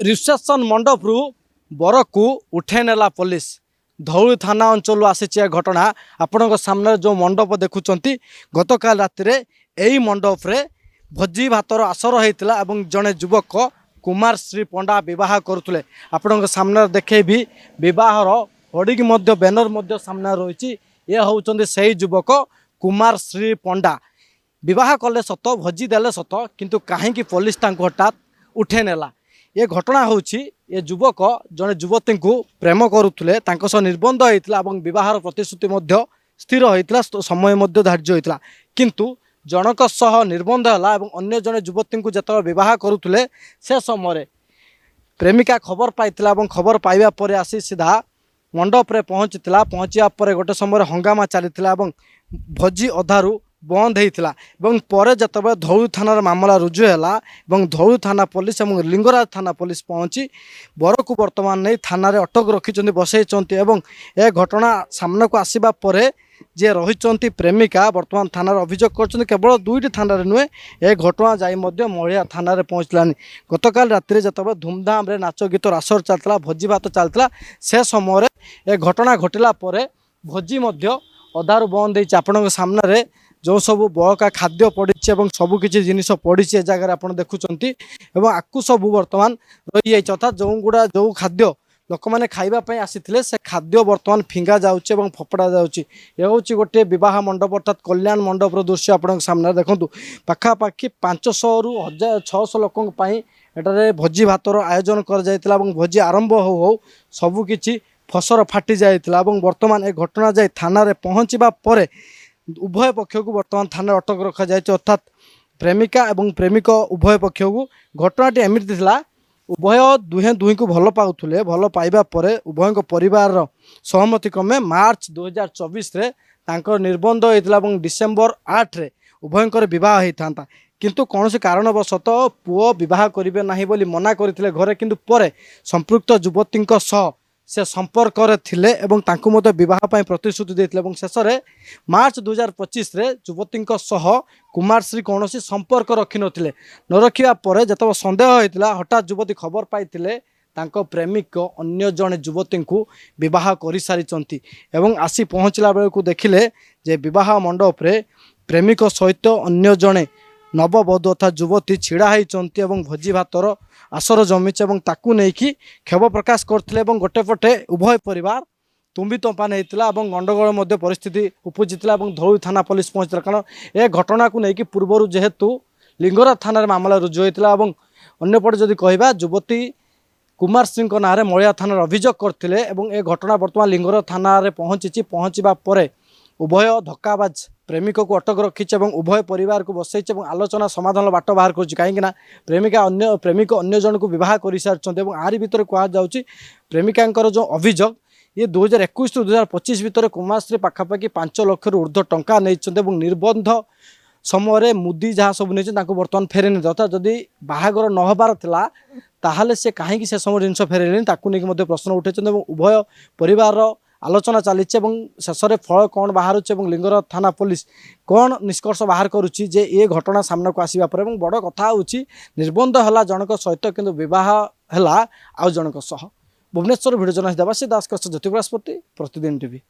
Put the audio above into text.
Reception मंडप रु बर को उठे नेला पुलिस धौली थाना अंचल आसी घटना आपण सामने जो मंडप देखुंत गतकाल राति यही मंडप रे भोजी भातर आसर होता जड़े युवक कुमार श्री पंडा बह करुले आपण सामने देखेबी बहर होर्डिंग बैनर सामने रही ये हूँ से युवक कुमार श्री पंडा बह कले सत भोजी देले सत किंतु कहीं पुलिस हठात उठे नेला ये घटना हूँ ये युवक जड़े युवती को प्रेम करुले निर्बंध होता बहर प्रतिश्रुति स्थिर होता समय धार्य होता किंतु जनक सह निर्बंध है अन्य जड़े युवती को जो बह करुले से समय प्रेमिका खबर पाई खबर पाइबा पर आसी सीधा मंडप रे पहुँचा पर गोटे समय हंगामा चली भोजी अधारू बंद होता पर जिते धौली थाना मामला रुजु है धौली थाना पुलिस और लिंगराज थाना पुलिस पहुँची बर को बर्तमान नहीं थाना रे अटक रखी बसई ए घटना सामना को आसवा पर जे रही प्रेमिका बर्तमान थाना अभियोग कर केवल दुईटी थाना नुहे ए घटना जाई महिला थाना पहुँचलानी गतकाल राति जिते धूमधाम रे नाच गीत रासर चलता भोजी भात चलता से समय ए घटना घटिला भोजी अधारू बंद हो सामने जो सब बड़का खाद्य पड़ी सबकि जिनस पड़ी जगह आप देखुं आकु सब बर्तमान रही जाइए अर्थात जो गुड़ा जो खाद्य लोक मैंने खावाई आसी से खाद्य बर्तमान फिंगा जाऊँच फोपड़ा जाऊँच गोटे बह मंडप अर्थात कल्याण मंडपर दृश्य आप सामने देखूँ पखापाखि 500 रु 600 लोकों एटारे भोजी भातर आयोजन कर भोजी आरंभ हो सबकि फसर फाटी जाता बर्तमान ए घटना जाए थाना पहुँचवा पर उभय पक्ष को बर्तमान थाना अटक रखा जाए अर्थात प्रेमिका एवं प्रेमिक उभय पक्ष को घटनाटी एमती था उभय दुहे दुही को भल पाउले भल पाइबा पर उभय परिवार सहमति क्रमे मार्च 2024 रे तांकर निर्बंध होता डिसेम्बर 8 रे उभयंकर विवाह होता किंतु कौन से कारणवशतः पुओ विवाह करेंगे ना बोली मना करते घरे किंतु पर संपृक्त युवती सह से संपर्क थिले एवं तांकु मते विवाह पाई प्रतिश्रुति देथिले एवं शेष रे मार्च 2025 रे युवती सह कुमार श्री कौन संपर्क रखि नथिले न रखिबा परे जतब संदेह होइतिला हठात युवती खबर पाइतिले तांको प्रेमिक अन्य जने युवती को विवाह कर सारी एवं आसी पहुँचला बेल को देखिले जे विवाह मंडप रे प्रेमिक सहित अन्य जने नवबधू अर्थात युवती छिड़ा होती भोजी भातर आसर जमीच ताकू नहीं खेब प्रकाश करते गोटे पटे उभय परिवार तुम्बी तंफान होता गंडगोल परिस्थिति उपजिता धौली थाना पुलिस पहुँचला कारण ए घटना को लेकिन पूर्वर जेहेतु लिंगराज थाना मामला रुजु होता अंपटे जदि कहवा युवती कुमार सिंह ना महिला थाना अभियोग करते ए घटना बर्तमान लिंगराज थाना पहुँची पहुँचवा पर उभय धक्काबाज प्रेमिक को अटक रखी उभय परिवार को बसई आलोचना समाधान बाट बाहर कर कहीं प्रेमिका अन्य प्रेमिक अन्य जन को बह कर सारी आरी भितर कहुच्छी प्रेमिका जो अभियोग ये 2021 टू 2025 भितर कुमारश्री पखापाखि 5 लाख ऊर्ध्व टंका नहीं निर्बंध समय मुदी जहाँ सब नहीं बर्तमान फेरे नहीं अर्थात जदि बाहागर नहबार था ताहले से कहीं से समय जिन फेरे नहीं प्रश्न उठे उभय परिवार आलोचना चली शेष में फल कौन बाहर लिंगराज थाना पुलिस कौन निष्कर्ष बाहर करुच्ची जे ये घटना सामना को आसवा पर बड़ कथा हूँ निर्बंध है जनक सहित किंतु बह है आउ जनक सह भुवनेश्वर भिडियो जर्नलिस्ट देवासी दास ज्योति बृहस्पति प्रतिदिन टीवी।